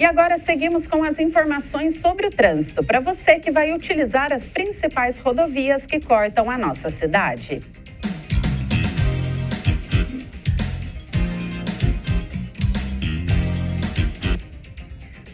E agora seguimos com as informações sobre o trânsito, para você que vai utilizar as principais rodovias que cortam a nossa cidade.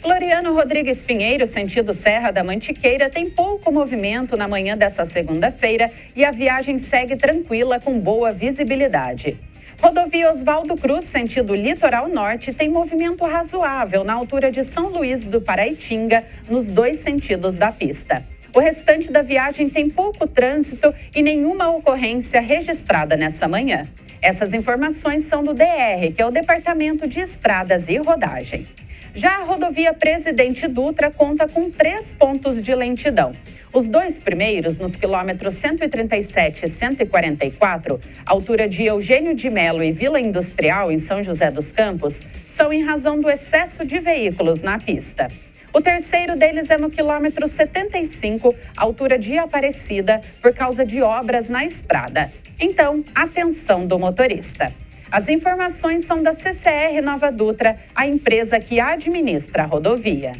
Floriano Rodrigues Pinheiro, sentido Serra da Mantiqueira, tem pouco movimento na manhã dessa segunda-feira e a viagem segue tranquila com boa visibilidade. Rodovia Oswaldo Cruz, sentido Litoral Norte, tem movimento razoável na altura de São Luís do Paraitinga, nos dois sentidos da pista. O restante da viagem tem pouco trânsito e nenhuma ocorrência registrada nessa manhã. Essas informações são do DR, que é o Departamento de Estradas e Rodagem. Já a rodovia Presidente Dutra conta com 3 pontos de lentidão. Os 2 primeiros, nos quilômetros 137 e 144, altura de Eugênio de Melo e Vila Industrial, em São José dos Campos, são em razão do excesso de veículos na pista. O terceiro deles é no quilômetro 75, altura de Aparecida, por causa de obras na estrada. Então, atenção do motorista. As informações são da CCR Nova Dutra, a empresa que administra a rodovia.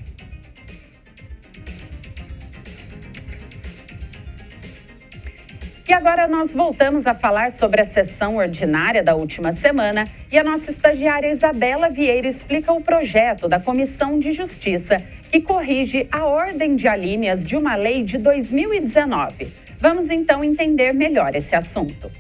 E agora nós voltamos a falar sobre a sessão ordinária da última semana e a nossa estagiária Isabela Vieira explica o projeto da Comissão de Justiça que corrige a ordem de alíneas de uma lei de 2019. Vamos então entender melhor esse assunto.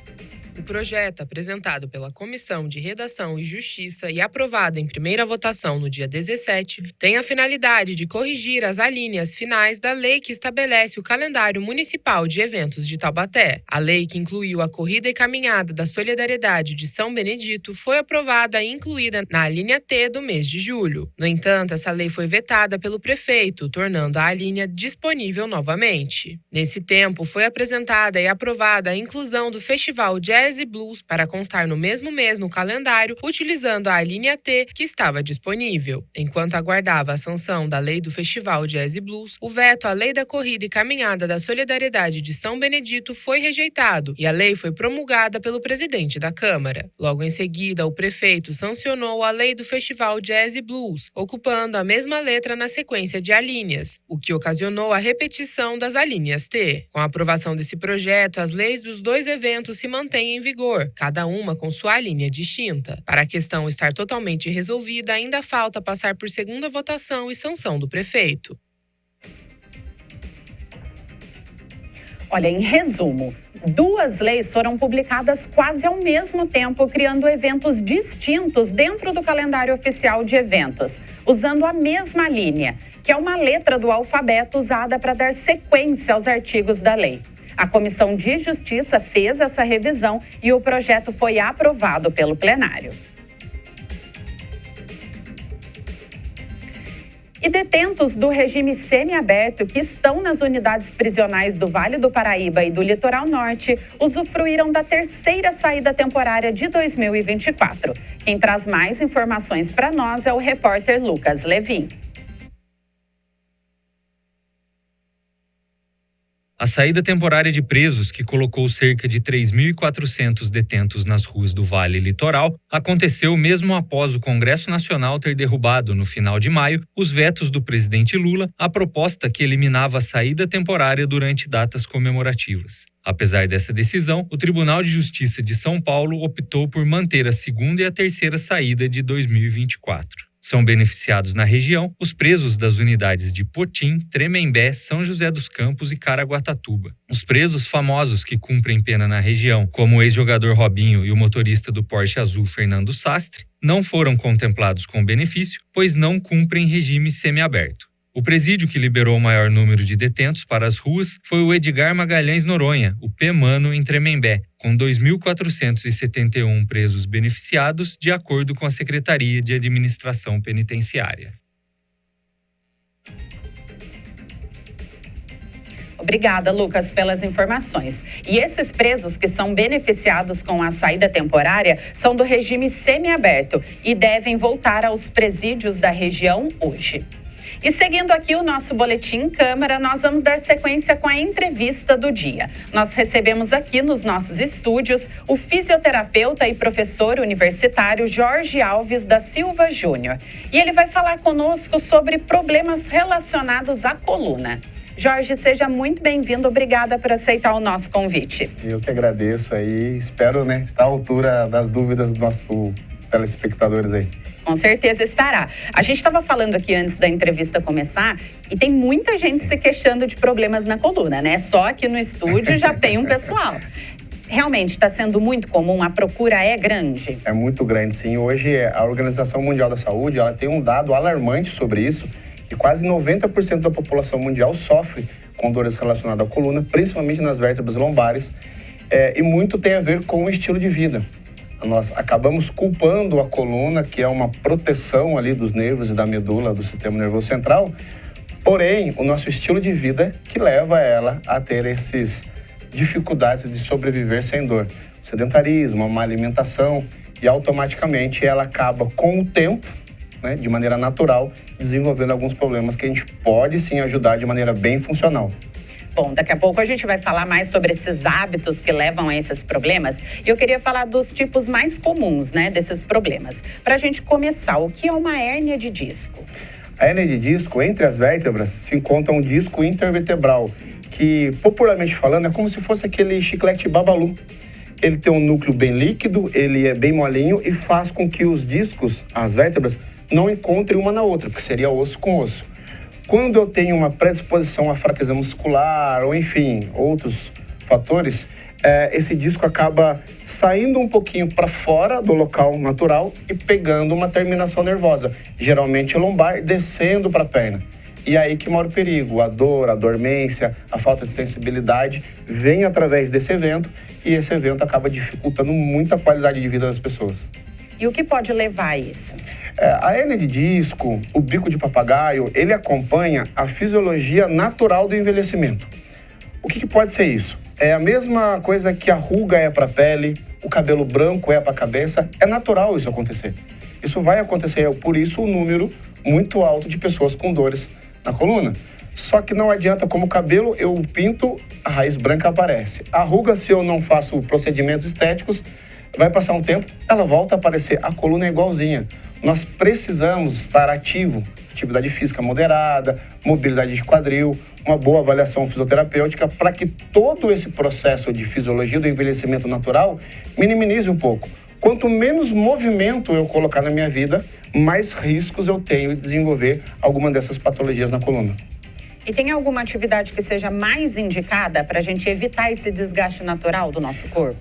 O projeto, apresentado pela Comissão de Redação e Justiça e aprovado em primeira votação no dia 17, tem a finalidade de corrigir as alíneas finais da lei que estabelece o calendário municipal de eventos de Taubaté. A lei que incluiu a Corrida e Caminhada da Solidariedade de São Benedito foi aprovada e incluída na alínea T do mês de julho. No entanto, essa lei foi vetada pelo prefeito, tornando a alínea disponível novamente. Nesse tempo, foi apresentada e aprovada a inclusão do Festival Jazz e Blues para constar no mesmo mês no calendário, utilizando a alínea T que estava disponível. Enquanto aguardava a sanção da lei do Festival Jazz e Blues, o veto à lei da Corrida e Caminhada da Solidariedade de São Benedito foi rejeitado e a lei foi promulgada pelo presidente da Câmara. Logo em seguida, o prefeito sancionou a lei do Festival Jazz e Blues, ocupando a mesma letra na sequência de alíneas, o que ocasionou a repetição das alíneas T. Com a aprovação desse projeto, as leis dos 2 eventos se mantêm em vigor, cada uma com sua linha distinta. Para a questão estar totalmente resolvida, ainda falta passar por segunda votação e sanção do prefeito. Olha, em resumo, 2 leis foram publicadas quase ao mesmo tempo, criando eventos distintos dentro do calendário oficial de eventos, usando a mesma linha, que é uma letra do alfabeto usada para dar sequência aos artigos da lei. A Comissão de Justiça fez essa revisão e o projeto foi aprovado pelo plenário. E detentos do regime semiaberto que estão nas unidades prisionais do Vale do Paraíba e do Litoral Norte usufruíram da 3ª saída temporária de 2024. Quem traz mais informações para nós é o repórter Lucas Levin. A saída temporária de presos, que colocou cerca de 3.400 detentos nas ruas do Vale Litoral, aconteceu mesmo após o Congresso Nacional ter derrubado, no final de maio, os vetos do presidente Lula à proposta que eliminava a saída temporária durante datas comemorativas. Apesar dessa decisão, o Tribunal de Justiça de São Paulo optou por manter a 2ª e a 3ª saída de 2024. São beneficiados na região os presos das unidades de Potim, Tremembé, São José dos Campos e Caraguatatuba. Os presos famosos que cumprem pena na região, como o ex-jogador Robinho e o motorista do Porsche Azul Fernando Sastre, não foram contemplados com benefício, pois não cumprem regime semiaberto. O presídio que liberou o maior número de detentos para as ruas foi o Edgar Magalhães Noronha, o P-Mano, em Tremembé, com 2.471 presos beneficiados, de acordo com a Secretaria de Administração Penitenciária. Obrigada, Lucas, pelas informações. E esses presos que são beneficiados com a saída temporária são do regime semiaberto e devem voltar aos presídios da região hoje. E seguindo aqui o nosso Boletim em Câmara, nós vamos dar sequência com a entrevista do dia. Nós recebemos aqui nos nossos estúdios o fisioterapeuta e professor universitário Jorge Alves da Silva Júnior. E ele vai falar conosco sobre problemas relacionados à coluna. Jorge, seja muito bem-vindo. Obrigada por aceitar o nosso convite. Eu que agradeço aí. Espero, estar à altura das dúvidas dos nossos telespectadores aí. Com certeza estará. A gente estava falando aqui antes da entrevista começar e tem muita gente se queixando de problemas na coluna, né? Só aqui no estúdio já tem um pessoal. Realmente está sendo muito comum? A procura é grande? É muito grande, sim. Hoje a Organização Mundial da Saúde ela tem um dado alarmante sobre isso, que quase 90% da população mundial sofre com dores relacionadas à coluna, principalmente nas vértebras lombares, e muito tem a ver com o estilo de vida. Nós acabamos culpando a coluna, que é uma proteção ali dos nervos e da medula do sistema nervoso central, porém, o nosso estilo de vida que leva ela a ter essas dificuldades de sobreviver sem dor. O sedentarismo, a má alimentação, e automaticamente ela acaba com o tempo, de maneira natural, desenvolvendo alguns problemas que a gente pode sim ajudar de maneira bem funcional. Bom, daqui a pouco a gente vai falar mais sobre esses hábitos que levam a esses problemas. E eu queria falar dos tipos mais comuns, desses problemas. Para a gente começar, o que é uma hérnia de disco? A hérnia de disco, entre as vértebras, se encontra um disco intervertebral, que, popularmente falando, é como se fosse aquele chiclete babalu. Ele tem um núcleo bem líquido, ele é bem molinho e faz com que os discos, as vértebras, não encontrem uma na outra, porque seria osso com osso. Quando eu tenho uma predisposição à fraqueza muscular, ou enfim, outros fatores, esse disco acaba saindo um pouquinho para fora do local natural e pegando uma terminação nervosa, geralmente lombar, descendo para a perna. E aí que mora o perigo, a dor, a dormência, a falta de sensibilidade vem através desse evento e esse evento acaba dificultando muito a qualidade de vida das pessoas. E o que pode levar a isso? A hérnia de disco, o bico de papagaio, ele acompanha a fisiologia natural do envelhecimento. O que pode ser isso? É a mesma coisa que a ruga é para a pele, o cabelo branco é para a cabeça. É natural isso acontecer. Isso vai acontecer, por isso o número muito alto de pessoas com dores na coluna. Só que não adianta, como o cabelo eu pinto, a raiz branca aparece. A ruga, se eu não faço procedimentos estéticos, vai passar um tempo, ela volta a aparecer. A coluna é igualzinha. Nós precisamos estar ativo, atividade física moderada, mobilidade de quadril, uma boa avaliação fisioterapêutica para que todo esse processo de fisiologia do envelhecimento natural minimize um pouco. Quanto menos movimento eu colocar na minha vida, mais riscos eu tenho de desenvolver alguma dessas patologias na coluna. E tem alguma atividade que seja mais indicada para a gente evitar esse desgaste natural do nosso corpo?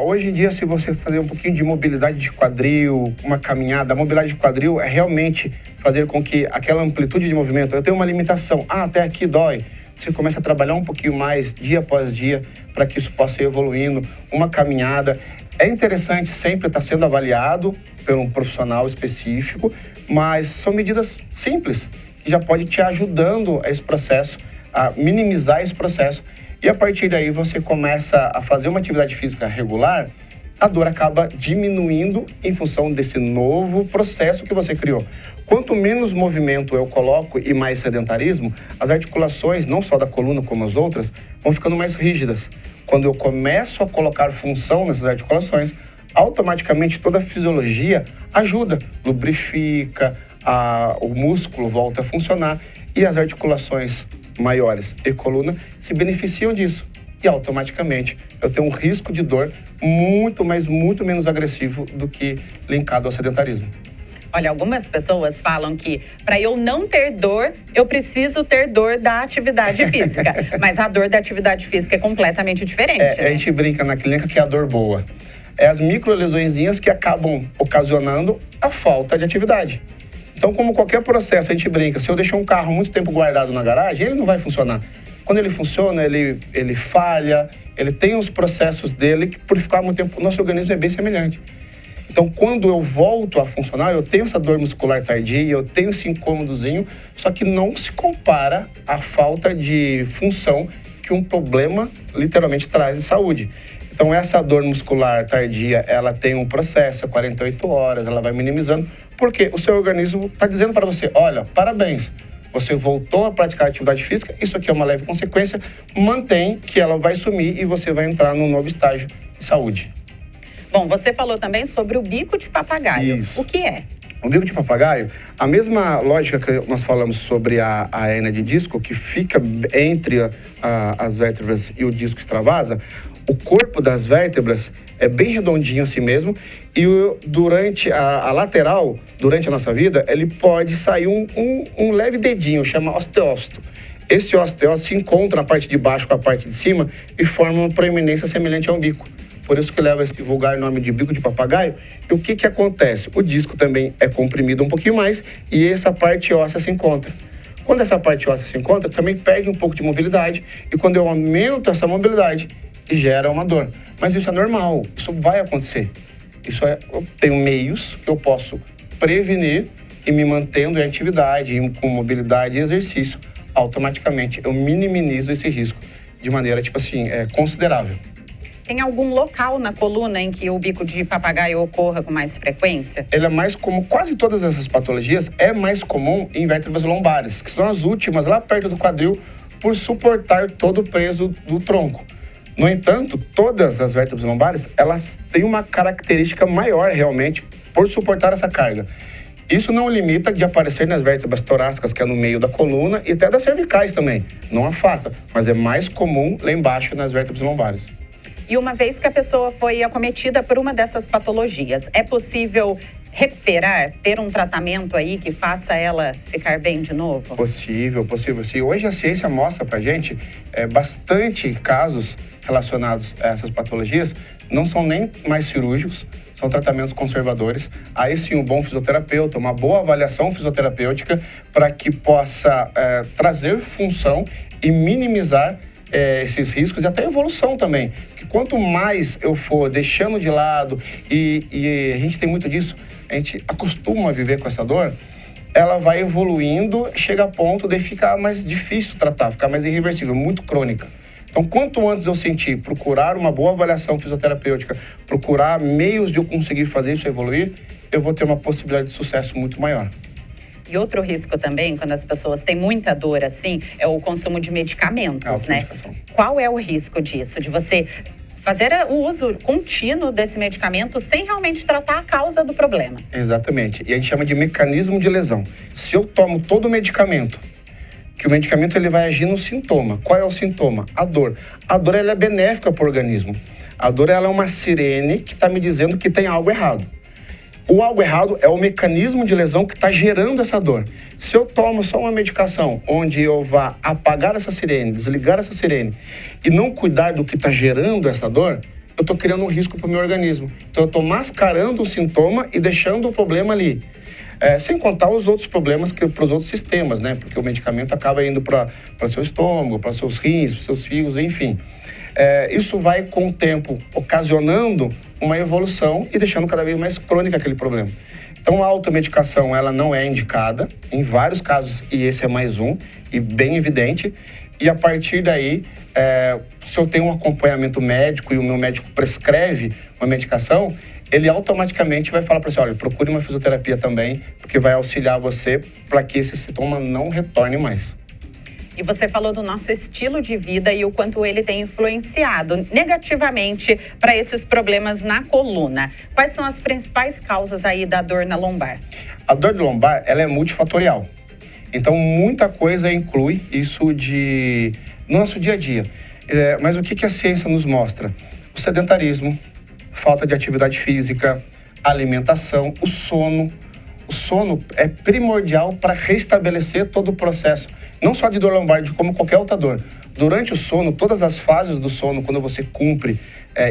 Hoje em dia, se você fazer um pouquinho de mobilidade de quadril, uma caminhada, a mobilidade de quadril é realmente fazer com que aquela amplitude de movimento, eu tenho uma limitação, até aqui dói. Você começa a trabalhar um pouquinho mais, dia após dia, para que isso possa ir evoluindo. Uma caminhada. É interessante sempre estar sendo avaliado por um profissional específico, mas são medidas simples, que já pode te ajudando a esse processo, a minimizar esse processo. E a partir daí você começa a fazer uma atividade física regular, a dor acaba diminuindo em função desse novo processo que você criou. Quanto menos movimento eu coloco e mais sedentarismo, as articulações, não só da coluna como as outras, vão ficando mais rígidas. Quando eu começo a colocar função nessas articulações, automaticamente toda a fisiologia ajuda, lubrifica, o músculo volta a funcionar e as articulações maiores e coluna se beneficiam disso. E automaticamente eu tenho um risco de dor muito menos agressivo do que linkado ao sedentarismo. Olha, algumas pessoas falam que para eu não ter dor, eu preciso ter dor da atividade física. Mas a dor da atividade física é completamente diferente, né? A gente brinca na clínica que é a dor boa. É as microlesõezinhas que acabam ocasionando a falta de atividade. Então, como qualquer processo, a gente brinca, se eu deixar um carro muito tempo guardado na garagem, ele não vai funcionar. Quando ele funciona, ele falha, ele tem os processos dele, que por ficar muito tempo, o nosso organismo é bem semelhante. Então, quando eu volto a funcionar, eu tenho essa dor muscular tardia, eu tenho esse incômodozinho, só que não se compara à falta de função que um problema literalmente traz de saúde. Então, essa dor muscular tardia, ela tem um processo, 48 horas, ela vai minimizando, porque o seu organismo está dizendo para você, olha, parabéns, você voltou a praticar atividade física, isso aqui é uma leve consequência, mantém que ela vai sumir e você vai entrar num novo estágio de saúde. Bom, você falou também sobre o bico de papagaio. Isso. O que é? O bico de papagaio, a mesma lógica que nós falamos sobre a hérnia de disco, que fica entre as vértebras e o disco extravasa, o corpo das vértebras é bem redondinho assim mesmo, e durante a lateral, durante a nossa vida, ele pode sair um leve dedinho, chama osteócito. Esse osteócito se encontra na parte de baixo com a parte de cima e forma uma proeminência semelhante a um bico. Por isso que leva esse vulgar nome de bico de papagaio. E o que acontece? O disco também é comprimido um pouquinho mais e essa parte óssea se encontra. Quando essa parte óssea se encontra, também perde um pouco de mobilidade e quando eu aumento essa mobilidade, gera uma dor. Mas isso é normal, isso vai acontecer. Eu tenho meios que eu posso prevenir e me mantendo em atividade, com mobilidade e exercício, automaticamente eu minimizo esse risco de maneira, considerável. Tem algum local na coluna em que o bico de papagaio ocorra com mais frequência? Ele é mais comum, quase todas essas patologias, é mais comum em vértebras lombares, que são as últimas lá perto do quadril, por suportar todo o peso do tronco. No entanto, todas as vértebras lombares, elas têm uma característica maior realmente por suportar essa carga. Isso não limita de aparecer nas vértebras torácicas, que é no meio da coluna, e até das cervicais também. Não afasta, mas é mais comum lá embaixo nas vértebras lombares. E uma vez que a pessoa foi acometida por uma dessas patologias, é possível recuperar, ter um tratamento aí que faça ela ficar bem de novo? Possível. Sim, hoje a ciência mostra pra gente bastante casos relacionados a essas patologias, não são nem mais cirúrgicos, são tratamentos conservadores. Aí sim, um bom fisioterapeuta, uma boa avaliação fisioterapêutica para que possa trazer função e minimizar esses riscos e até evolução também. Que quanto mais eu for deixando de lado, e a gente tem muito disso, a gente acostuma a viver com essa dor, ela vai evoluindo, chega a ponto de ficar mais difícil tratar, ficar mais irreversível, muito crônica. Então, quanto antes eu sentir, procurar uma boa avaliação fisioterapêutica, procurar meios de eu conseguir fazer isso evoluir, eu vou ter uma possibilidade de sucesso muito maior. E outro risco também, quando as pessoas têm muita dor assim, é o consumo de medicamentos, né? Qual é o risco disso? De você fazer o uso contínuo desse medicamento sem realmente tratar a causa do problema. Exatamente. E a gente chama de mecanismo de lesão. Se eu tomo todo o medicamento, que o medicamento ele vai agir no sintoma. Qual é o sintoma? A dor. A dor ela é benéfica para o organismo. A dor ela é uma sirene que está me dizendo que tem algo errado. O algo errado é o mecanismo de lesão que está gerando essa dor. Se eu tomo só uma medicação onde eu vá apagar essa sirene, desligar essa sirene e não cuidar do que está gerando essa dor, eu estou criando um risco para o meu organismo. Então eu estou mascarando o sintoma e deixando o problema ali. Sem contar os outros problemas para os outros sistemas, né? Porque o medicamento acaba indo para seu estômago, para seus rins, para seus fígados, enfim. Isso vai, com o tempo, ocasionando uma evolução e deixando cada vez mais crônica aquele problema. Então, a automedicação, ela não é indicada, em vários casos, e esse é mais um, e bem evidente. E a partir daí, se eu tenho um acompanhamento médico e o meu médico prescreve uma medicação, ele automaticamente vai falar para você, olha, procure uma fisioterapia também, porque vai auxiliar você para que esse sintoma não retorne mais. E você falou do nosso estilo de vida e o quanto ele tem influenciado negativamente para esses problemas na coluna. Quais são as principais causas aí da dor na lombar? A dor de lombar, ela é multifatorial. Então, muita coisa inclui isso no nosso dia a dia. Mas o que a ciência nos mostra? O sedentarismo, falta de atividade física, alimentação, o sono. O sono é primordial para restabelecer todo o processo, não só de dor lombar, de como qualquer outra dor. Durante o sono, todas as fases do sono, quando você cumpre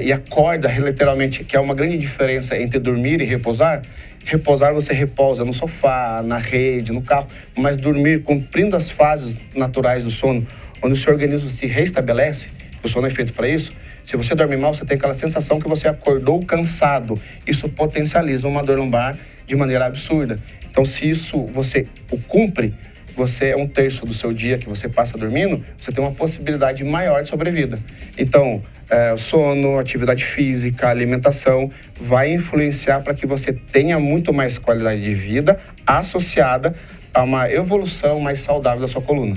e acorda literalmente, que é uma grande diferença entre dormir e repousar. Repousar, você repousa no sofá, na rede, no carro, mas dormir, cumprindo as fases naturais do sono, onde o seu organismo se restabelece, o sono é feito para isso. Se você dorme mal, você tem aquela sensação que você acordou cansado. Isso potencializa uma dor lombar de maneira absurda. Então, se isso você o cumpre, você é 1/3 do seu dia que você passa dormindo, você tem uma possibilidade maior de sobrevida. Então, sono, atividade física, alimentação, vai influenciar para que você tenha muito mais qualidade de vida associada a uma evolução mais saudável da sua coluna.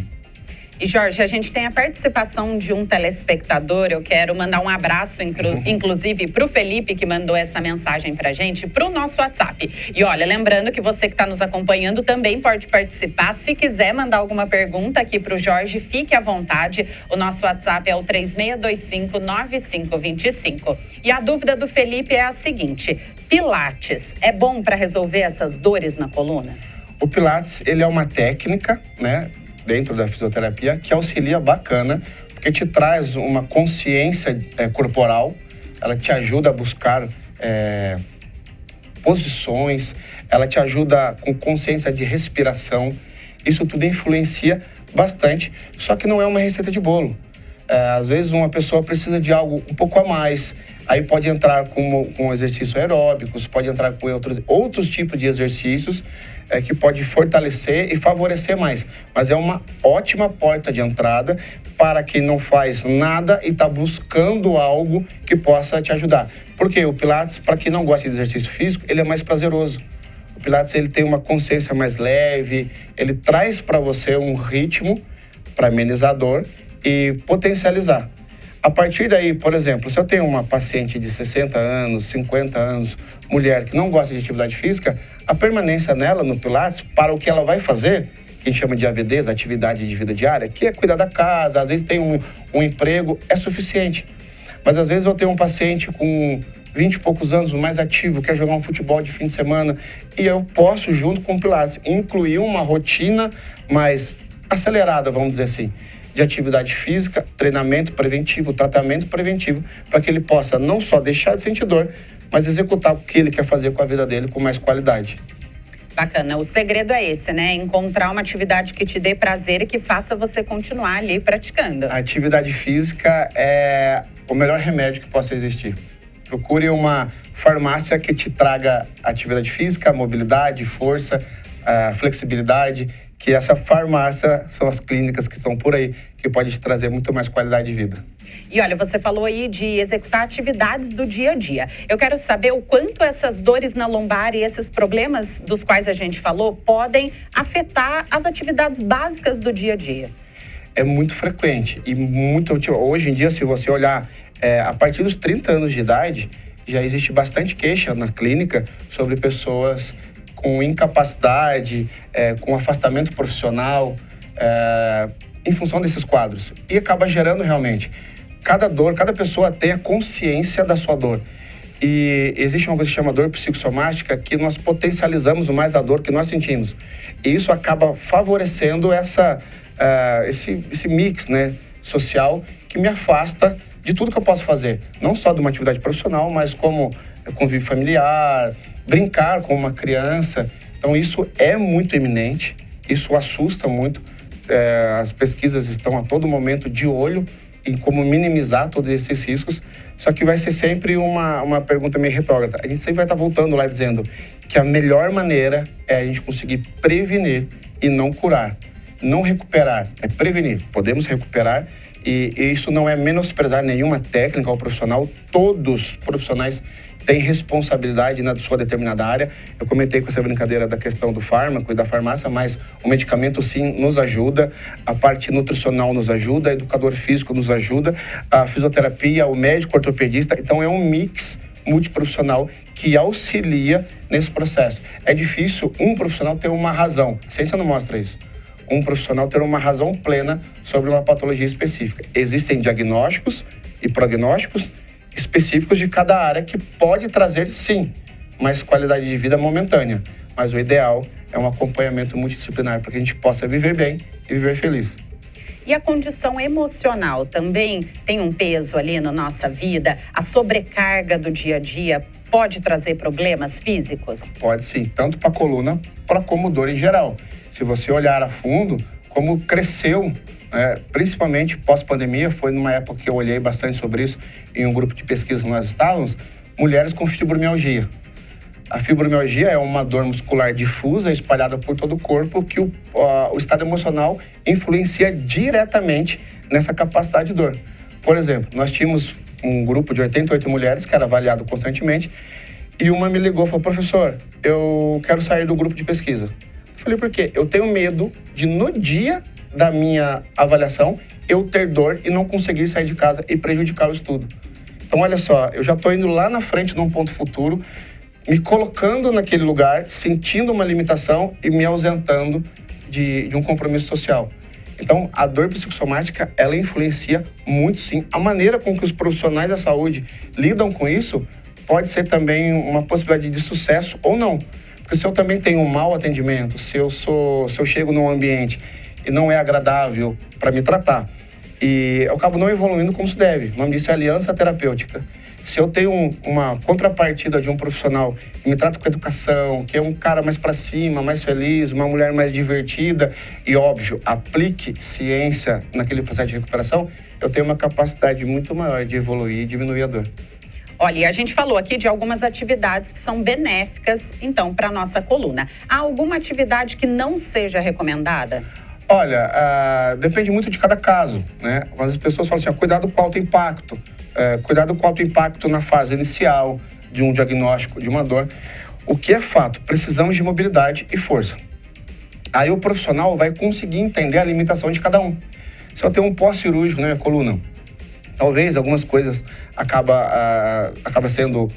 E, Jorge, a gente tem a participação de um telespectador. Eu quero mandar um abraço, inclusive, para o Felipe, que mandou essa mensagem para a gente, para o nosso WhatsApp. E, olha, lembrando que você que está nos acompanhando também pode participar. Se quiser mandar alguma pergunta aqui para o Jorge, fique à vontade. O nosso WhatsApp é o 3625-9525. E a dúvida do Felipe é a seguinte: Pilates é bom para resolver essas dores na coluna? O Pilates, ele é uma técnica, né, dentro da fisioterapia, que auxilia bacana, porque te traz uma consciência corporal, ela te ajuda a buscar posições, ela te ajuda com consciência de respiração. Isso tudo influencia bastante, só que não é uma receita de bolo. Às vezes uma pessoa precisa de algo um pouco a mais, aí pode entrar com exercícios aeróbicos, pode entrar com outros tipos de exercícios que pode fortalecer e favorecer mais. Mas é uma ótima porta de entrada para quem não faz nada e está buscando algo que possa te ajudar. Porque o Pilates, para quem não gosta de exercício físico, ele é mais prazeroso. O Pilates, ele tem uma consciência mais leve, ele traz para você um ritmo para amenizar a dor e potencializar. A partir daí, por exemplo, se eu tenho uma paciente de 60 anos, 50 anos, mulher que não gosta de atividade física, a permanência nela no Pilates, para o que ela vai fazer, que a gente chama de AVDs, atividade de vida diária, que é cuidar da casa, às vezes tem um emprego, é suficiente. Mas às vezes eu tenho um paciente com 20 e poucos anos, mais ativo, quer jogar um futebol de fim de semana, e eu posso, junto com o Pilates, incluir uma rotina mais acelerada, vamos dizer assim, de atividade física, treinamento preventivo, tratamento preventivo, para que ele possa não só deixar de sentir dor, mas executar o que ele quer fazer com a vida dele com mais qualidade. Bacana. O segredo é esse, né? Encontrar uma atividade que te dê prazer e que faça você continuar ali praticando. A atividade física é o melhor remédio que possa existir. Procure uma farmácia que te traga atividade física, mobilidade, força, flexibilidade, que essa farmácia são as clínicas que estão por aí, que pode te trazer muito mais qualidade de vida. E olha, você falou aí de executar atividades do dia a dia. Eu quero saber o quanto essas dores na lombar e esses problemas dos quais a gente falou podem afetar as atividades básicas do dia a dia. É muito frequente e muito... Hoje em dia, se você olhar, a partir dos 30 anos de idade, já existe bastante queixa na clínica sobre pessoas com incapacidade, com afastamento profissional, em função desses quadros. E acaba gerando realmente... Cada pessoa tem a consciência da sua dor. E existe uma coisa que se chama dor psicossomática, que nós potencializamos mais a dor que nós sentimos. E isso acaba favorecendo esse mix, né, social, que me afasta de tudo que eu posso fazer. Não só de uma atividade profissional, mas como convívio familiar, brincar com uma criança. Então isso é muito iminente, isso assusta muito. As pesquisas estão a todo momento de olho em como minimizar todos esses riscos, só que vai ser sempre uma pergunta meio retrógrada. A gente sempre vai estar voltando lá dizendo que a melhor maneira é a gente conseguir prevenir e não curar. Não recuperar, é prevenir. Podemos recuperar e isso não é menosprezar nenhuma técnica ou profissional. Todos os profissionais têm responsabilidade na sua determinada área. Eu comentei com essa brincadeira da questão do fármaco e da farmácia, mas o medicamento sim nos ajuda, a parte nutricional nos ajuda, o educador físico nos ajuda, a fisioterapia, o médico ortopedista. Então é um mix multiprofissional que auxilia nesse processo. É difícil um profissional ter uma razão, a ciência não mostra isso. Um profissional ter uma razão plena sobre uma patologia específica. Existem diagnósticos e prognósticos específicos de cada área que pode trazer, sim, mais qualidade de vida momentânea. Mas o ideal é um acompanhamento multidisciplinar para que a gente possa viver bem e viver feliz. E a condição emocional também tem um peso ali na nossa vida? A sobrecarga do dia a dia pode trazer problemas físicos? Pode sim, tanto para a coluna como dor em geral. Se você olhar a fundo, como cresceu, principalmente pós-pandemia, foi numa época que eu olhei bastante sobre isso, em um grupo de pesquisa que nós estávamos, mulheres com fibromialgia. A fibromialgia é uma dor muscular difusa, espalhada por todo o corpo, que o estado emocional influencia diretamente nessa capacidade de dor. Por exemplo, nós tínhamos um grupo de 88 mulheres, que era avaliado constantemente, e uma me ligou e falou: professor, eu quero sair do grupo de pesquisa. Eu falei, por quê? Eu tenho medo de, no dia da minha avaliação, eu ter dor e não conseguir sair de casa e prejudicar o estudo. Então, olha só, eu já estou indo lá na frente num ponto futuro, me colocando naquele lugar, sentindo uma limitação e me ausentando de um compromisso social. Então, a dor psicossomática, ela influencia muito, sim. A maneira com que os profissionais da saúde lidam com isso pode ser também uma possibilidade de sucesso ou não. Porque se eu também tenho um mau atendimento, se eu chego num ambiente e não é agradável para me tratar, e eu acabo não evoluindo como se deve. O nome disso é aliança terapêutica. Se eu tenho uma contrapartida de um profissional que me trata com educação, que é um cara mais para cima, mais feliz, uma mulher mais divertida e, óbvio, aplique ciência naquele processo de recuperação, eu tenho uma capacidade muito maior de evoluir e diminuir a dor. Olha, e a gente falou aqui de algumas atividades que são benéficas, então, para a nossa coluna. Há alguma atividade que não seja recomendada? Olha, depende muito de cada caso, né? Mas as pessoas falam assim, cuidado com o alto impacto. Cuidado com o alto impacto na fase inicial de um diagnóstico de uma dor. O que é fato? Precisamos de mobilidade e força. Aí o profissional vai conseguir entender a limitação de cada um. Se eu tenho um pós-cirúrgico na minha coluna, talvez algumas coisas acaba sendo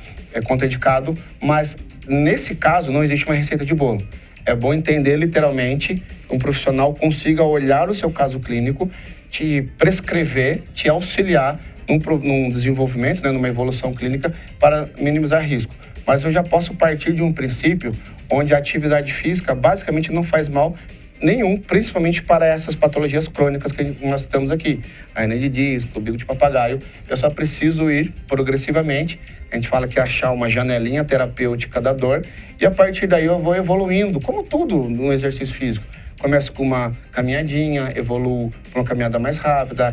contraindicado, mas nesse caso não existe uma receita de bolo. É bom entender literalmente, um profissional consiga olhar o seu caso clínico, te prescrever, te auxiliar num desenvolvimento, né, numa evolução clínica para minimizar risco. Mas eu já posso partir de um princípio onde a atividade física basicamente não faz mal nenhum, principalmente para essas patologias crônicas que nós estamos aqui. A hernia de disco, o bico de papagaio, eu só preciso ir progressivamente. A gente fala que é achar uma janelinha terapêutica da dor e a partir daí eu vou evoluindo, como tudo no exercício físico. Começo com uma caminhadinha, evoluo para uma caminhada mais rápida,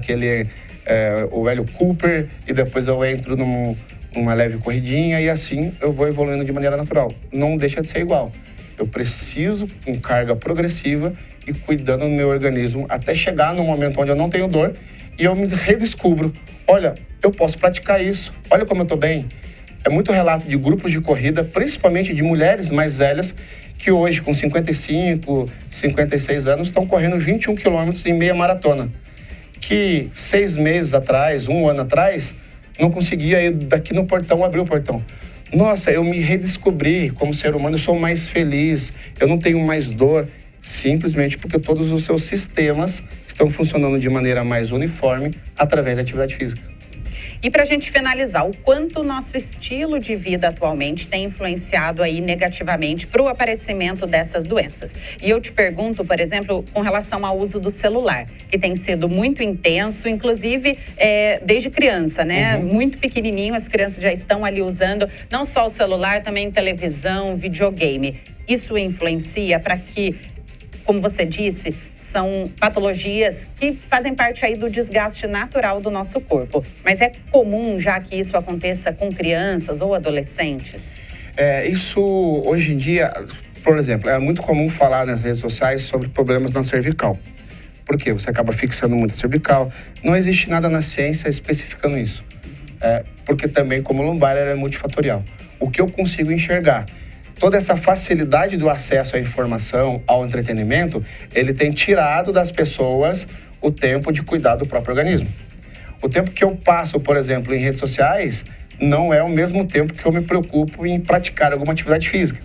o velho Cooper, e depois eu entro numa leve corridinha e assim eu vou evoluindo de maneira natural. Não deixa de ser igual. Eu preciso com carga progressiva e cuidando do meu organismo até chegar no momento onde eu não tenho dor e eu me redescubro. Olha, eu posso praticar isso. Olha como eu estou bem. É muito relato de grupos de corrida, principalmente de mulheres mais velhas, que hoje, com 55, 56 anos, estão correndo 21 quilômetros em meia maratona. Que 6 meses atrás, 1 ano atrás, não conseguia ir daqui no portão, abrir o portão. Nossa, eu me redescobri como ser humano, eu sou mais feliz, eu não tenho mais dor, simplesmente porque todos os seus sistemas estão funcionando de maneira mais uniforme através da atividade física. E para a gente finalizar, o quanto o nosso estilo de vida atualmente tem influenciado aí negativamente para o aparecimento dessas doenças. E eu te pergunto, por exemplo, com relação ao uso do celular, que tem sido muito intenso, inclusive desde criança, né? Muito pequenininho, as crianças já estão ali usando não só o celular, também televisão, videogame. Isso influencia para que, como você disse, são patologias que fazem parte aí do desgaste natural do nosso corpo. Mas é comum já que isso aconteça com crianças ou adolescentes? Isso, hoje em dia, por exemplo, é muito comum falar nas redes sociais sobre problemas na cervical. Por quê? Você acaba fixando muito a cervical. Não existe nada na ciência especificando isso. Porque também, como lombar, ela é multifatorial. O que eu consigo enxergar? Toda essa facilidade do acesso à informação, ao entretenimento, ele tem tirado das pessoas o tempo de cuidar do próprio organismo. O tempo que eu passo, por exemplo, em redes sociais, não é o mesmo tempo que eu me preocupo em praticar alguma atividade física.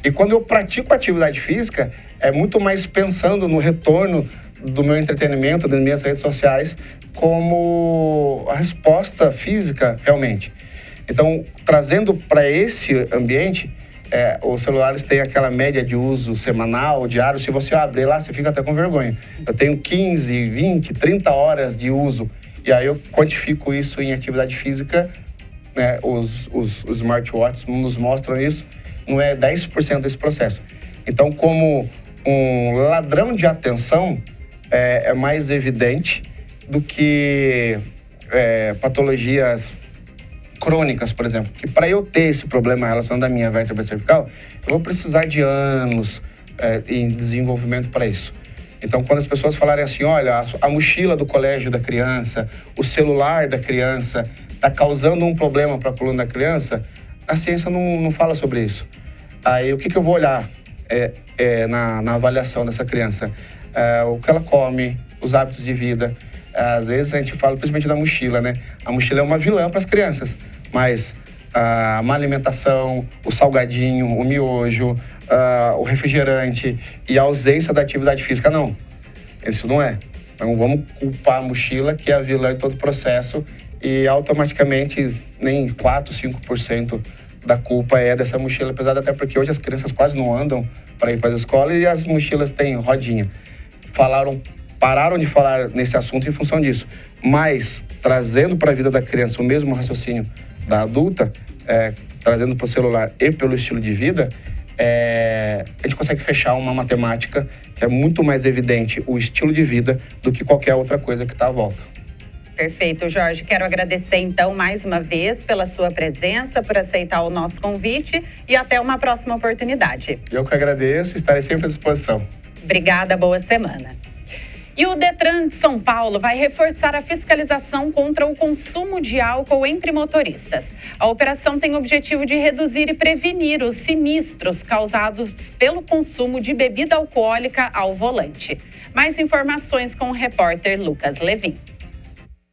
E quando eu pratico atividade física, é muito mais pensando no retorno do meu entretenimento, das minhas redes sociais, como a resposta física, realmente. Então, trazendo para esse ambiente, os celulares têm aquela média de uso semanal, diário. Se você abrir lá, você fica até com vergonha. Eu tenho 15, 20, 30 horas de uso. E aí eu quantifico isso em atividade física. Né? Os smartwatches nos mostram isso. Não é 10% desse processo. Então, como um ladrão de atenção, é mais evidente do que patologias crônicas, por exemplo, que para eu ter esse problema relacionado à minha vértebra cervical, eu vou precisar de anos em desenvolvimento para isso. Então, quando as pessoas falarem assim, olha, a mochila do colégio da criança, o celular da criança está causando um problema para a coluna da criança, a ciência não fala sobre isso. Aí, o que eu vou olhar? na avaliação dessa criança. O que ela come, os hábitos de vida. Às vezes a gente fala principalmente da mochila, né? A mochila é uma vilã para as crianças, mas a má alimentação, o salgadinho, o miojo, o refrigerante e a ausência da atividade física, não. Isso não é. Então vamos culpar a mochila, que é a vilã em todo o processo, e automaticamente nem 4, 5% da culpa é dessa mochila pesada, até porque hoje as crianças quase não andam para ir para a escola e as mochilas têm rodinha. Pararam de falar nesse assunto em função disso, mas trazendo para a vida da criança o mesmo raciocínio da adulta, trazendo para o celular e pelo estilo de vida, a gente consegue fechar uma matemática que é muito mais evidente o estilo de vida do que qualquer outra coisa que está à volta. Perfeito, Jorge. Quero agradecer, então, mais uma vez pela sua presença, por aceitar o nosso convite e até uma próxima oportunidade. Eu que agradeço, estarei sempre à disposição. Obrigada, boa semana. E o Detran de São Paulo vai reforçar a fiscalização contra o consumo de álcool entre motoristas. A operação tem o objetivo de reduzir e prevenir os sinistros causados pelo consumo de bebida alcoólica ao volante. Mais informações com o repórter Lucas Levin.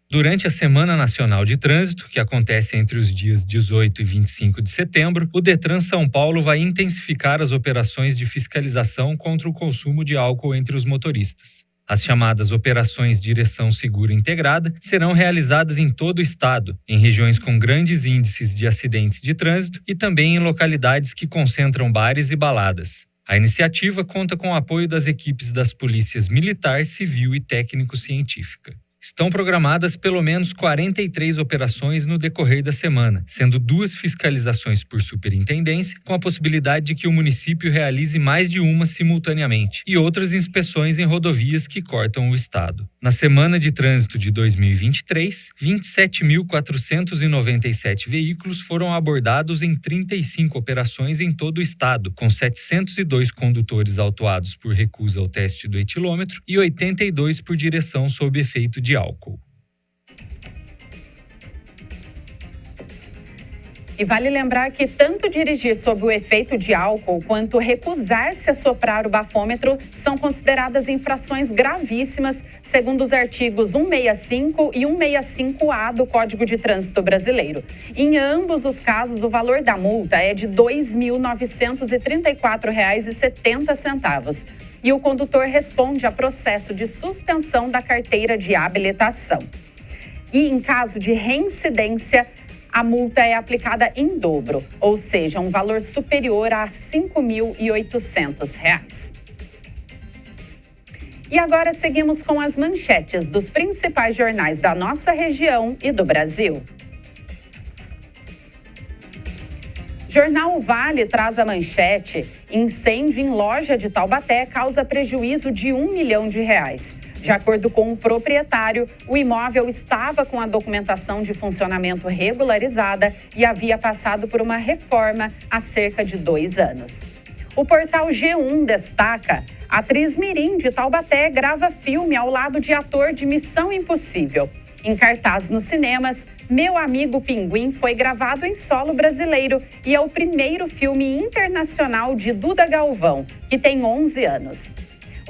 Durante a Semana Nacional de Trânsito, que acontece entre os dias 18 e 25 de setembro, o Detran São Paulo vai intensificar as operações de fiscalização contra o consumo de álcool entre os motoristas. As chamadas Operações Direção Segura Integrada serão realizadas em todo o estado, em regiões com grandes índices de acidentes de trânsito e também em localidades que concentram bares e baladas. A iniciativa conta com o apoio das equipes das polícias Militar, Civil e Técnico-Científica. Estão programadas pelo menos 43 operações no decorrer da semana, sendo 2 fiscalizações por superintendência, com a possibilidade de que o município realize mais de uma simultaneamente, e outras inspeções em rodovias que cortam o estado. Na Semana de Trânsito de 2023, 27.497 veículos foram abordados em 35 operações em todo o estado, com 702 condutores autuados por recusa ao teste do etilômetro e 82 por direção sob efeito de álcool. E vale lembrar que tanto dirigir sob o efeito de álcool quanto recusar-se a soprar o bafômetro são consideradas infrações gravíssimas, segundo os artigos 165 e 165A do Código de Trânsito Brasileiro. Em ambos os casos, o valor da multa é de R$ 2.934,70. E o condutor responde a processo de suspensão da carteira de habilitação. E em caso de reincidência, a multa é aplicada em dobro, ou seja, um valor superior a R$ 5.800. E agora seguimos com as manchetes dos principais jornais da nossa região e do Brasil. Jornal Vale traz a manchete: incêndio em loja de Taubaté causa prejuízo de R$ 1 milhão. De acordo com o proprietário, o imóvel estava com a documentação de funcionamento regularizada e havia passado por uma reforma há cerca de 2 anos. O portal G1 destaca: atriz mirim de Taubaté grava filme ao lado de ator de Missão Impossível. Em cartaz nos cinemas, Meu Amigo Pinguim foi gravado em solo brasileiro e é o primeiro filme internacional de Duda Galvão, que tem 11 anos.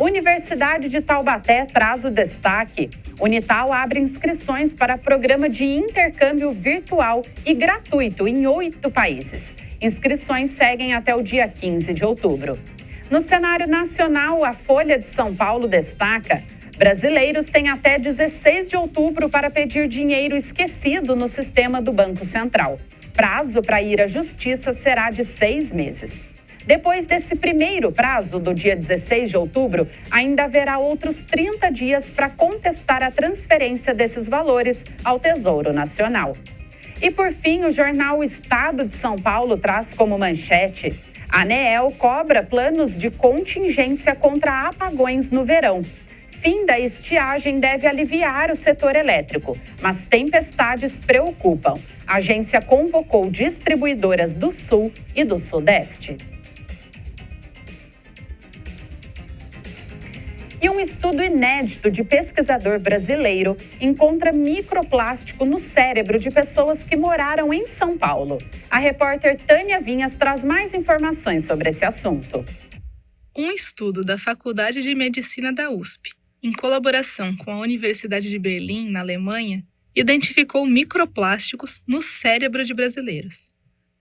Universidade de Taubaté traz o destaque: Unital abre inscrições para programa de intercâmbio virtual e gratuito em 8 países. Inscrições seguem até o dia 15 de outubro. No cenário nacional, a Folha de São Paulo destaca: brasileiros têm até 16 de outubro para pedir dinheiro esquecido no sistema do Banco Central. Prazo para ir à Justiça será de 6 meses. Depois desse primeiro prazo, do dia 16 de outubro, ainda haverá outros 30 dias para contestar a transferência desses valores ao Tesouro Nacional. E, por fim, o jornal Estado de São Paulo traz como manchete: a ANEEL cobra planos de contingência contra apagões no verão. Fim da estiagem deve aliviar o setor elétrico, mas tempestades preocupam. A agência convocou distribuidoras do Sul e do Sudeste. E um estudo inédito de pesquisador brasileiro encontra microplástico no cérebro de pessoas que moraram em São Paulo. A repórter Tânia Vinhas traz mais informações sobre esse assunto. Um estudo da Faculdade de Medicina da USP, em colaboração com a Universidade de Berlim, na Alemanha, identificou microplásticos no cérebro de brasileiros.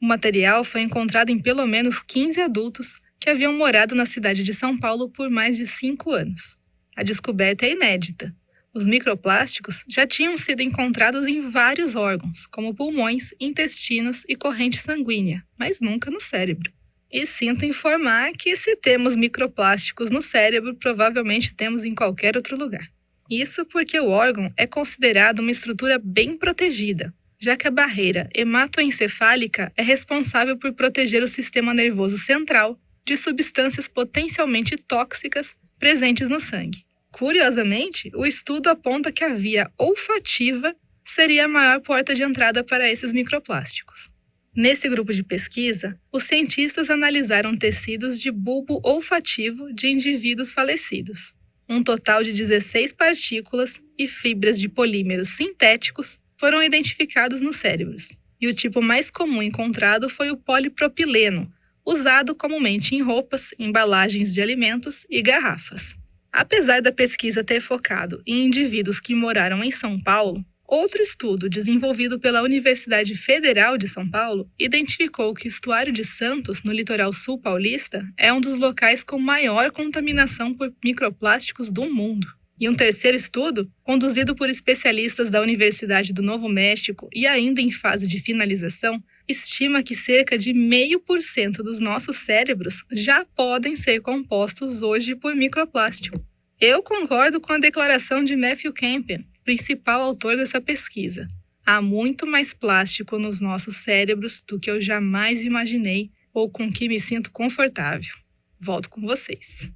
O material foi encontrado em pelo menos 15 adultos que haviam morado na cidade de São Paulo por mais de 5 anos. A descoberta é inédita. Os microplásticos já tinham sido encontrados em vários órgãos, como pulmões, intestinos e corrente sanguínea, mas nunca no cérebro. E sinto informar que se temos microplásticos no cérebro, provavelmente temos em qualquer outro lugar. Isso porque o órgão é considerado uma estrutura bem protegida, já que a barreira hematoencefálica é responsável por proteger o sistema nervoso central de substâncias potencialmente tóxicas presentes no sangue. Curiosamente, o estudo aponta que a via olfativa seria a maior porta de entrada para esses microplásticos. Nesse grupo de pesquisa, os cientistas analisaram tecidos de bulbo olfativo de indivíduos falecidos. Um total de 16 partículas e fibras de polímeros sintéticos foram identificados nos cérebros, e o tipo mais comum encontrado foi o polipropileno, usado comumente em roupas, embalagens de alimentos e garrafas. Apesar da pesquisa ter focado em indivíduos que moraram em São Paulo, outro estudo desenvolvido pela Universidade Federal de São Paulo identificou que o Estuário de Santos, no litoral sul paulista, é um dos locais com maior contaminação por microplásticos do mundo. E um terceiro estudo, conduzido por especialistas da Universidade do Novo México e ainda em fase de finalização, estima que cerca de 0,5% dos nossos cérebros já podem ser compostos hoje por microplástico. Eu concordo com a declaração de Matthew Campion, principal autor dessa pesquisa. Há muito mais plástico nos nossos cérebros do que eu jamais imaginei ou com que me sinto confortável. Volto com vocês.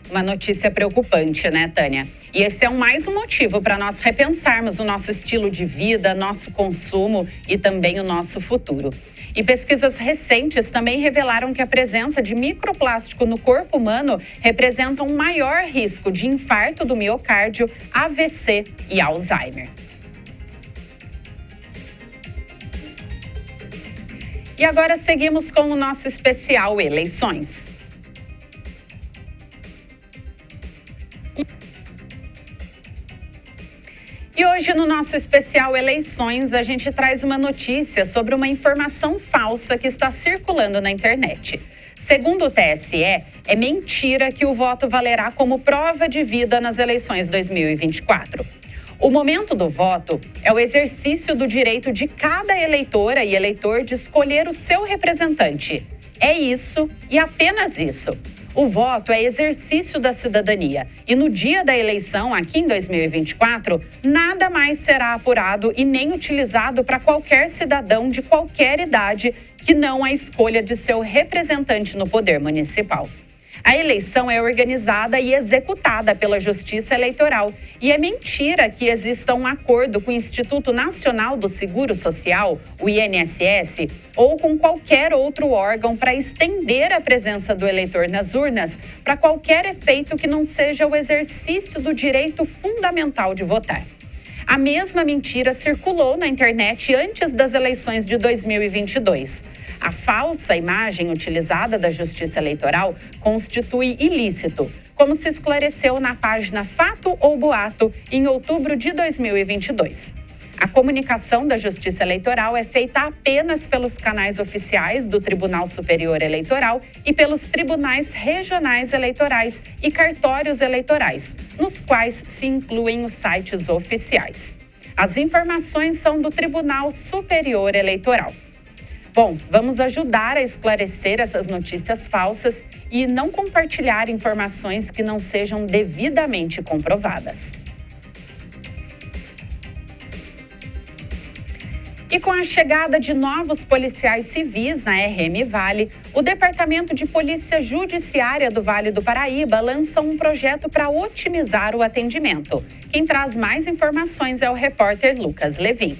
Uma notícia preocupante, né, Tânia? E esse é mais um motivo para nós repensarmos o nosso estilo de vida, nosso consumo e também o nosso futuro. E pesquisas recentes também revelaram que a presença de microplástico no corpo humano representa um maior risco de infarto do miocárdio, AVC e Alzheimer. E agora seguimos com o nosso especial Eleições. E hoje, no nosso especial Eleições, a gente traz uma notícia sobre uma informação falsa que está circulando na internet. Segundo o TSE, é mentira que o voto valerá como prova de vida nas eleições 2024. O momento do voto é o exercício do direito de cada eleitora e eleitor de escolher o seu representante. É isso e apenas isso. O voto é exercício da cidadania e no dia da eleição, aqui em 2024, nada mais será apurado e nem utilizado para qualquer cidadão de qualquer idade que não a escolha de seu representante no poder municipal. A eleição é organizada e executada pela Justiça Eleitoral e é mentira que exista um acordo com o Instituto Nacional do Seguro Social, o INSS, ou com qualquer outro órgão para estender a presença do eleitor nas urnas para qualquer efeito que não seja o exercício do direito fundamental de votar. A mesma mentira circulou na internet antes das eleições de 2022. A falsa imagem utilizada da Justiça Eleitoral constitui ilícito, como se esclareceu na página Fato ou Boato, em outubro de 2022. A comunicação da Justiça Eleitoral é feita apenas pelos canais oficiais do Tribunal Superior Eleitoral e pelos tribunais regionais eleitorais e cartórios eleitorais, nos quais se incluem os sites oficiais. As informações são do Tribunal Superior Eleitoral. Bom, vamos ajudar a esclarecer essas notícias falsas e não compartilhar informações que não sejam devidamente comprovadas. E com a chegada de novos policiais civis na RM Vale, o Departamento de Polícia Judiciária do Vale do Paraíba lança um projeto para otimizar o atendimento. Quem traz mais informações é o repórter Lucas Levin.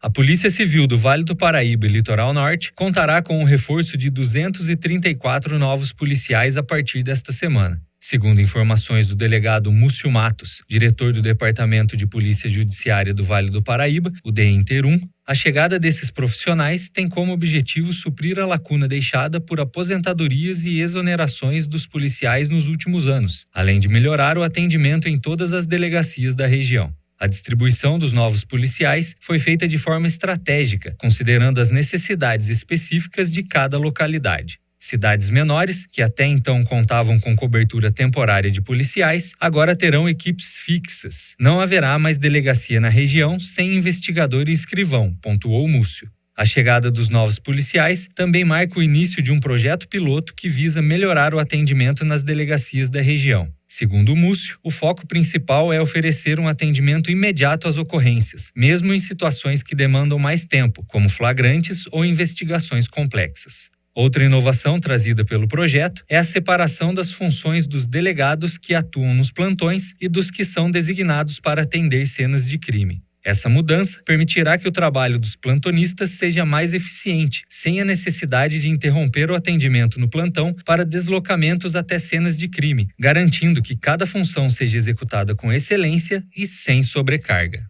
A Polícia Civil do Vale do Paraíba e Litoral Norte contará com um reforço de 234 novos policiais a partir desta semana. Segundo informações do delegado Múcio Matos, diretor do Departamento de Polícia Judiciária do Vale do Paraíba, o DEINTER-1, a chegada desses profissionais tem como objetivo suprir a lacuna deixada por aposentadorias e exonerações dos policiais nos últimos anos, além de melhorar o atendimento em todas as delegacias da região. A distribuição dos novos policiais foi feita de forma estratégica, considerando as necessidades específicas de cada localidade. Cidades menores, que até então contavam com cobertura temporária de policiais, agora terão equipes fixas. Não haverá mais delegacia na região sem investigador e escrivão, pontuou Múcio. A chegada dos novos policiais também marca o início de um projeto piloto que visa melhorar o atendimento nas delegacias da região. Segundo Múcio, o foco principal é oferecer um atendimento imediato às ocorrências, mesmo em situações que demandam mais tempo, como flagrantes ou investigações complexas. Outra inovação trazida pelo projeto é a separação das funções dos delegados que atuam nos plantões e dos que são designados para atender cenas de crime. Essa mudança permitirá que o trabalho dos plantonistas seja mais eficiente, sem a necessidade de interromper o atendimento no plantão para deslocamentos até cenas de crime, garantindo que cada função seja executada com excelência e sem sobrecarga.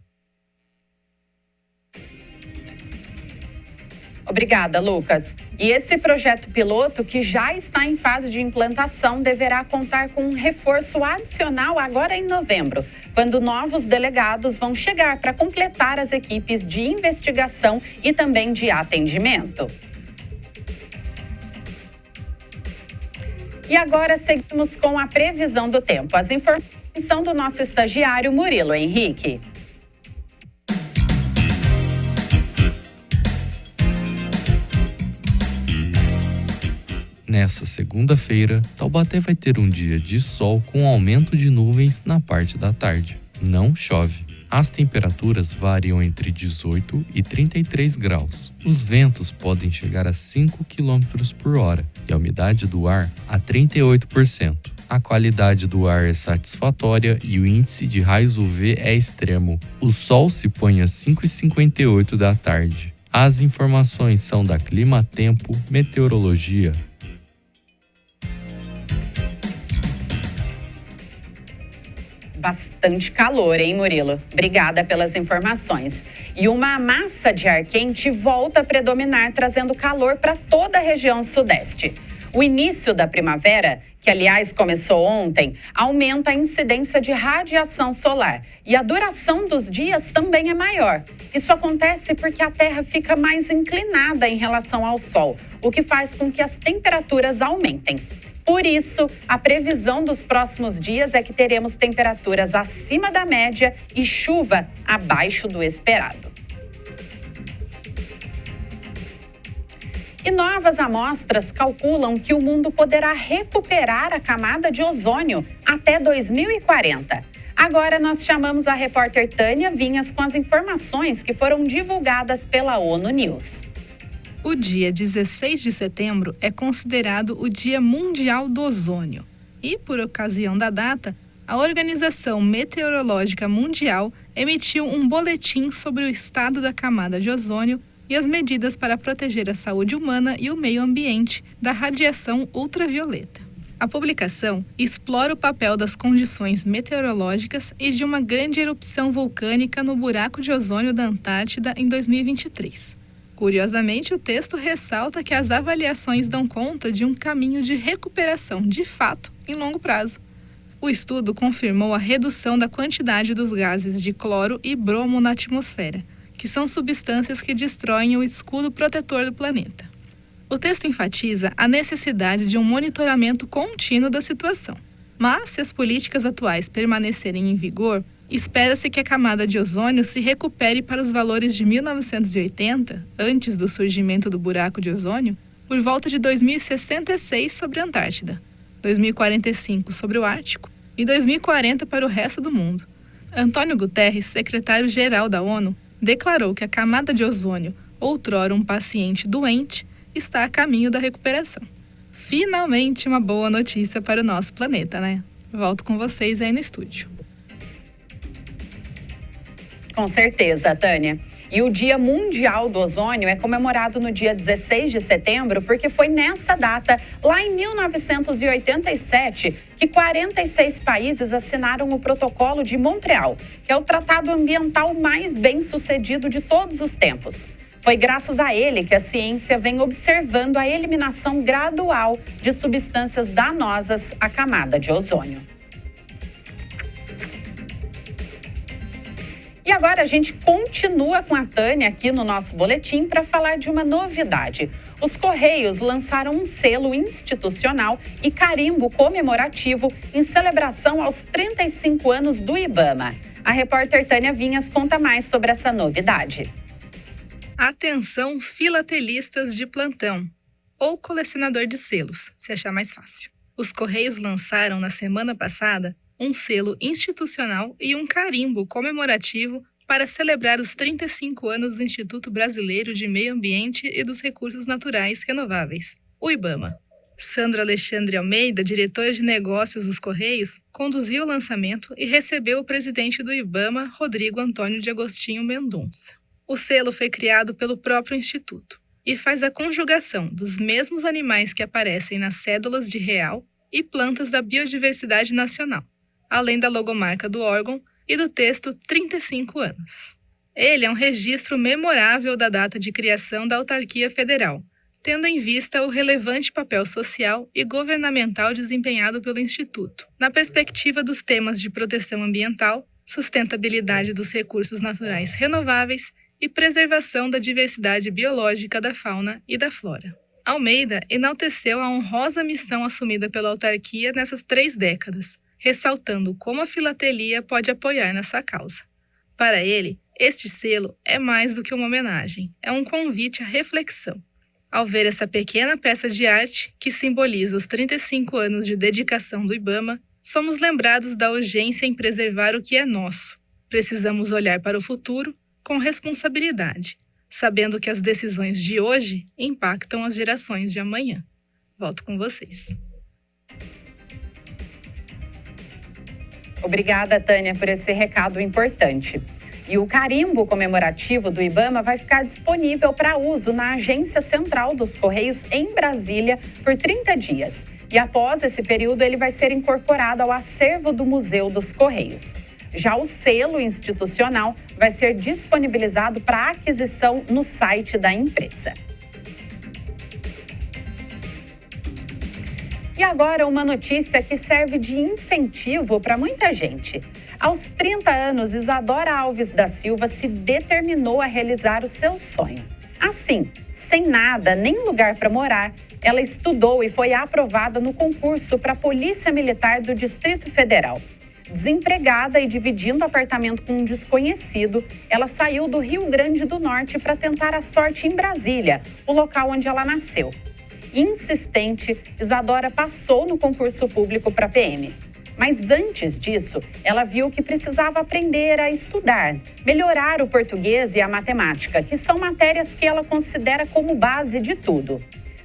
Obrigada, Lucas. E esse projeto piloto, que já está em fase de implantação, deverá contar com um reforço adicional agora em novembro, quando novos delegados vão chegar para completar as equipes de investigação e também de atendimento. E agora seguimos com a previsão do tempo. As informações são do nosso estagiário Murilo Henrique. Nessa segunda-feira, Taubaté vai ter um dia de sol com aumento de nuvens na parte da tarde. Não chove. As temperaturas variam entre 18 e 33 graus. Os ventos podem chegar a 5 km por hora e a umidade do ar a 38%. A qualidade do ar é satisfatória e o índice de raios UV é extremo. O sol se põe às 5h58 da tarde. As informações são da Clima Tempo Meteorologia. Bastante calor, hein, Murilo? Obrigada pelas informações. E uma massa de ar quente volta a predominar, trazendo calor para toda a região sudeste. O início da primavera, que aliás começou ontem, aumenta a incidência de radiação solar e a duração dos dias também é maior. Isso acontece porque a Terra fica mais inclinada em relação ao Sol, o que faz com que as temperaturas aumentem. Por isso, a previsão dos próximos dias é que teremos temperaturas acima da média e chuva abaixo do esperado. E novas amostras calculam que o mundo poderá recuperar a camada de ozônio até 2040. Agora nós chamamos a repórter Tânia Vinhas com as informações que foram divulgadas pela ONU News. O dia 16 de setembro é considerado o Dia Mundial do Ozônio. E, por ocasião da data, a Organização Meteorológica Mundial emitiu um boletim sobre o estado da camada de ozônio e as medidas para proteger a saúde humana e o meio ambiente da radiação ultravioleta. A publicação explora o papel das condições meteorológicas e de uma grande erupção vulcânica no buraco de ozônio da Antártida em 2023. Curiosamente, o texto ressalta que as avaliações dão conta de um caminho de recuperação, de fato, em longo prazo. O estudo confirmou a redução da quantidade dos gases de cloro e bromo na atmosfera, que são substâncias que destroem o escudo protetor do planeta. O texto enfatiza a necessidade de um monitoramento contínuo da situação. Mas, se as políticas atuais permanecerem em vigor, espera-se que a camada de ozônio se recupere para os valores de 1980, antes do surgimento do buraco de ozônio, por volta de 2066 sobre a Antártida, 2045 sobre o Ártico e 2040 para o resto do mundo. Antônio Guterres, secretário-geral da ONU, declarou que a camada de ozônio, outrora um paciente doente, está a caminho da recuperação. Finalmente uma boa notícia para o nosso planeta, né? Volto com vocês aí no estúdio. Com certeza, Tânia. E o Dia Mundial do Ozônio é comemorado no dia 16 de setembro, porque foi nessa data, lá em 1987, que 46 países assinaram o Protocolo de Montreal, que é o tratado ambiental mais bem-sucedido de todos os tempos. Foi graças a ele que a ciência vem observando a eliminação gradual de substâncias danosas à camada de ozônio. E agora a gente continua com a Tânia aqui no nosso boletim para falar de uma novidade. Os Correios lançaram um selo institucional e carimbo comemorativo em celebração aos 35 anos do IBAMA. A repórter Tânia Vinhas conta mais sobre essa novidade. Atenção, filatelistas de plantão, ou colecionador de selos, se achar mais fácil. Os Correios lançaram na semana passada um selo institucional e um carimbo comemorativo para celebrar os 35 anos do Instituto Brasileiro de Meio Ambiente e dos Recursos Naturais Renováveis, o IBAMA. Sandro Alexandre Almeida, diretor de negócios dos Correios, conduziu o lançamento e recebeu o presidente do IBAMA, Rodrigo Antônio de Agostinho Mendonça. O selo foi criado pelo próprio Instituto e faz a conjugação dos mesmos animais que aparecem nas cédulas de real e plantas da biodiversidade nacional, além da logomarca do órgão e do texto 35 anos. Ele é um registro memorável da data de criação da autarquia federal, tendo em vista o relevante papel social e governamental desempenhado pelo Instituto, na perspectiva dos temas de proteção ambiental, sustentabilidade dos recursos naturais renováveis e preservação da diversidade biológica da fauna e da flora. Almeida enalteceu a honrosa missão assumida pela autarquia nessas 3 décadas, ressaltando como a filatelia pode apoiar nessa causa. Para ele, este selo é mais do que uma homenagem, é um convite à reflexão. Ao ver essa pequena peça de arte, que simboliza os 35 anos de dedicação do IBAMA, somos lembrados da urgência em preservar o que é nosso. Precisamos olhar para o futuro com responsabilidade, sabendo que as decisões de hoje impactam as gerações de amanhã. Volto com vocês. Obrigada, Tânia, por esse recado importante. E o carimbo comemorativo do IBAMA vai ficar disponível para uso na Agência Central dos Correios em Brasília por 30 dias. E após esse período, ele vai ser incorporado ao acervo do Museu dos Correios. Já o selo institucional vai ser disponibilizado para aquisição no site da empresa. E agora uma notícia que serve de incentivo para muita gente. Aos 30 anos, Isadora Alves da Silva se determinou a realizar o seu sonho. Assim, sem nada, nem lugar para morar, ela estudou e foi aprovada no concurso para a Polícia Militar do Distrito Federal. Desempregada e dividindo apartamento com um desconhecido, ela saiu do Rio Grande do Norte para tentar a sorte em Brasília, o local onde ela nasceu. Insistente, Isadora passou no concurso público para PM. Mas antes disso, ela viu que precisava aprender a estudar, melhorar o português e a matemática, que são matérias que ela considera como base de tudo.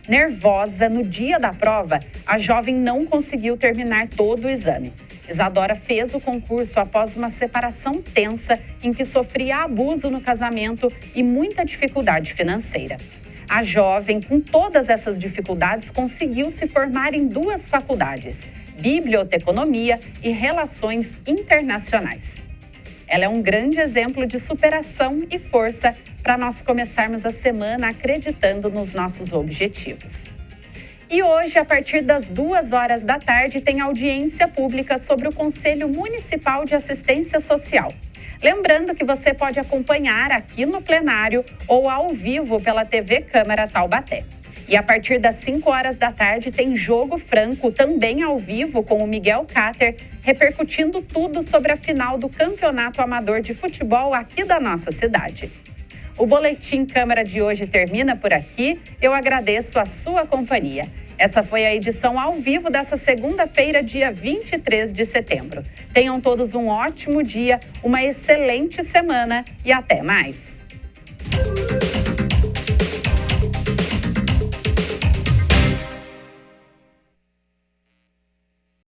Nervosa, no dia da prova, a jovem não conseguiu terminar todo o exame. Isadora fez o concurso após uma separação tensa em que sofria abuso no casamento e muita dificuldade financeira. A jovem, com todas essas dificuldades, conseguiu se formar em 2 faculdades, Biblioteconomia e Relações Internacionais. Ela é um grande exemplo de superação e força para nós começarmos a semana acreditando nos nossos objetivos. E hoje, a partir das 2h da tarde, tem audiência pública sobre o Conselho Municipal de Assistência Social. Lembrando que você pode acompanhar aqui no plenário ou ao vivo pela TV Câmara Taubaté. E a partir das 5h da tarde tem Jogo Franco, também ao vivo, com o Miguel Cáter, repercutindo tudo sobre a final do Campeonato Amador de Futebol aqui da nossa cidade. O Boletim Câmara de hoje termina por aqui. Eu agradeço a sua companhia. Essa foi a edição ao vivo dessa segunda-feira, dia 23 de setembro. Tenham todos um ótimo dia, uma excelente semana e até mais.